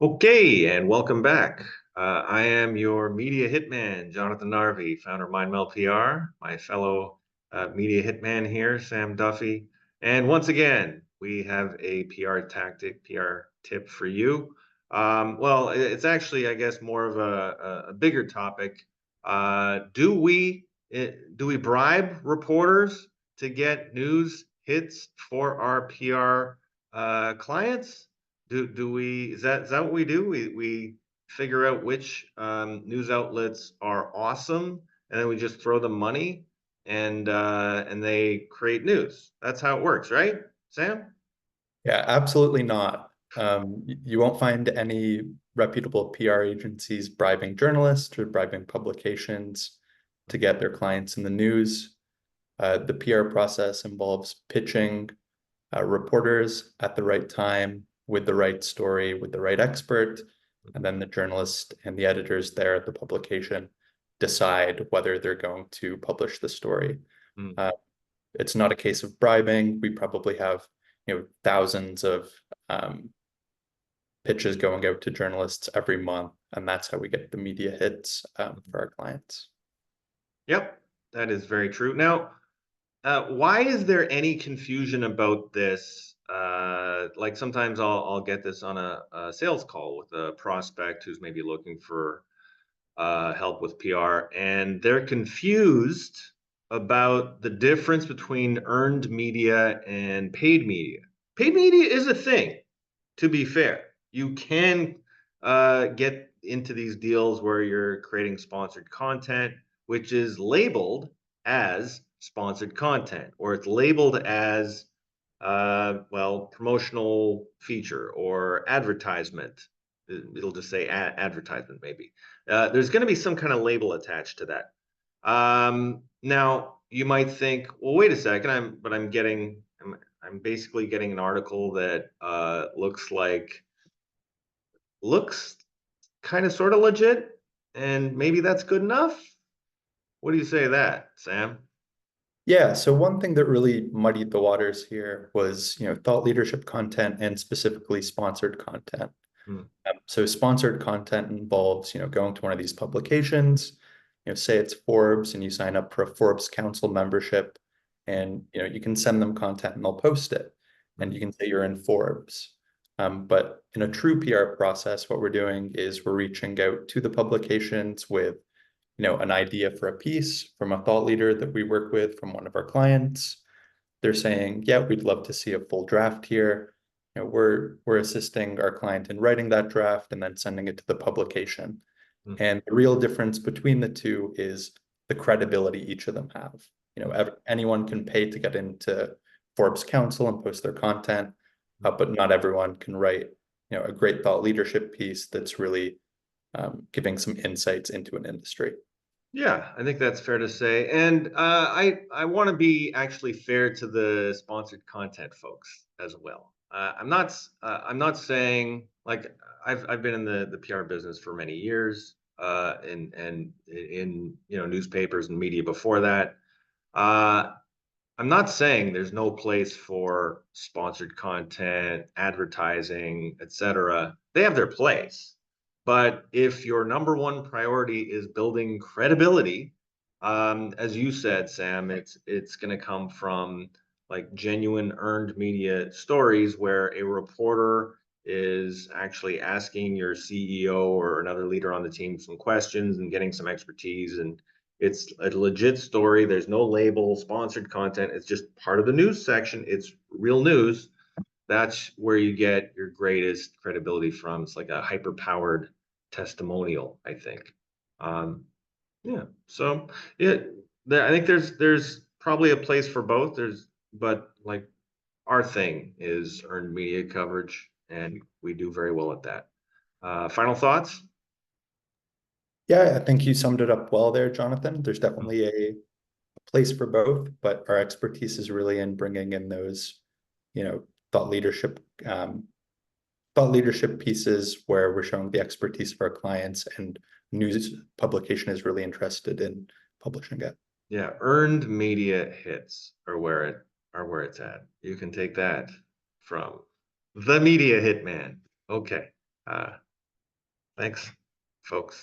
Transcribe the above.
Okay, and welcome back. I am your media hitman, Jonathan Narvey, founder of Mind Meld PR, my fellow media hitman here, Sam Duffy. And once again, we have a PR tactic, PR tip for you. Well, it's actually, I guess, more of a bigger topic. Do we bribe reporters to get news hits for our PR clients? Do we is that what we do? We figure out which news outlets are awesome, and then we just throw them money, and they create news. That's how it works, right, Sam? Yeah, absolutely not. You won't find any reputable PR agencies bribing journalists or bribing publications to get their clients in the news. The PR process involves pitching reporters at the right time with the right story, with the right expert, and then the journalist and the editors there at the publication decide whether they're going to publish the story. Mm. Uh, it's not a case of bribing. We probably have, thousands of um, pitches going out to journalists every month, and that's how we get the media hits for our clients. Yep, that is very true. Now, why is there any confusion about this? Like sometimes I'll get this on a sales call with a prospect who's maybe looking for help with PR, and they're confused about the difference between earned media and paid media. Paid media is a thing, to be fair. You can get into these deals where you're creating sponsored content, which is labeled as sponsored content, or it's labeled as, well, promotional feature or advertisement. It'll just say advertisement, maybe. There's going to be some kind of label attached to that. Now you might think, well, wait a second, I'm basically getting an article that looks kind of sort of legit, and maybe that's good enough. What do you say to that, Sam? Yeah, so one thing that really muddied the waters here was, thought leadership content and specifically sponsored content. Hmm. So sponsored content involves, going to one of these publications, say it's Forbes and you sign up for a Forbes Council membership and, you can send them content and they'll post it and Hmm. you can say you're in Forbes. But in a true PR process, what we're doing is we're reaching out to the publications with, an idea for a piece from a thought leader that we work with from one of our clients. They're saying, yeah, we'd love to see a full draft here. We're assisting our client in writing that draft and then sending it to the publication. Hmm. And the real difference between the two is the credibility each of them have. Anyone can pay to get into Forbes Council and post their content, but not everyone can write, a great thought leadership piece that's really giving some insights into an industry. Yeah, I think that's fair to say. And I want to be actually fair to the sponsored content folks as well. I'm not saying, like, I've been in the PR business for many years, and in newspapers and media before that. Uh, I'm not saying there's no place for sponsored content, advertising, etc. They have their place. But if your number one priority is building credibility, as you said, Sam, it's going to come from like genuine earned media stories where a reporter is actually asking your CEO or another leader on the team some questions and getting some expertise, and it's a legit story. There's no label, sponsored content. It's just part of the news section. It's real news. That's where you get your greatest credibility from. It's like a hyper powered testimonial, I think. Um, yeah. So yeah, I think there's probably a place for both. But like our thing is earned media coverage, and we do very well at that. Final thoughts? Yeah, I think you summed it up well there, Jonathan. There's definitely a place for both, but our expertise is really in bringing in those, you know, thought leadership, thought leadership pieces where we're showing the expertise of our clients, and news publication is really interested in publishing it. Yeah, earned media hits are where it's at. You can take that from the media hitman. Okay. Thanks, folks.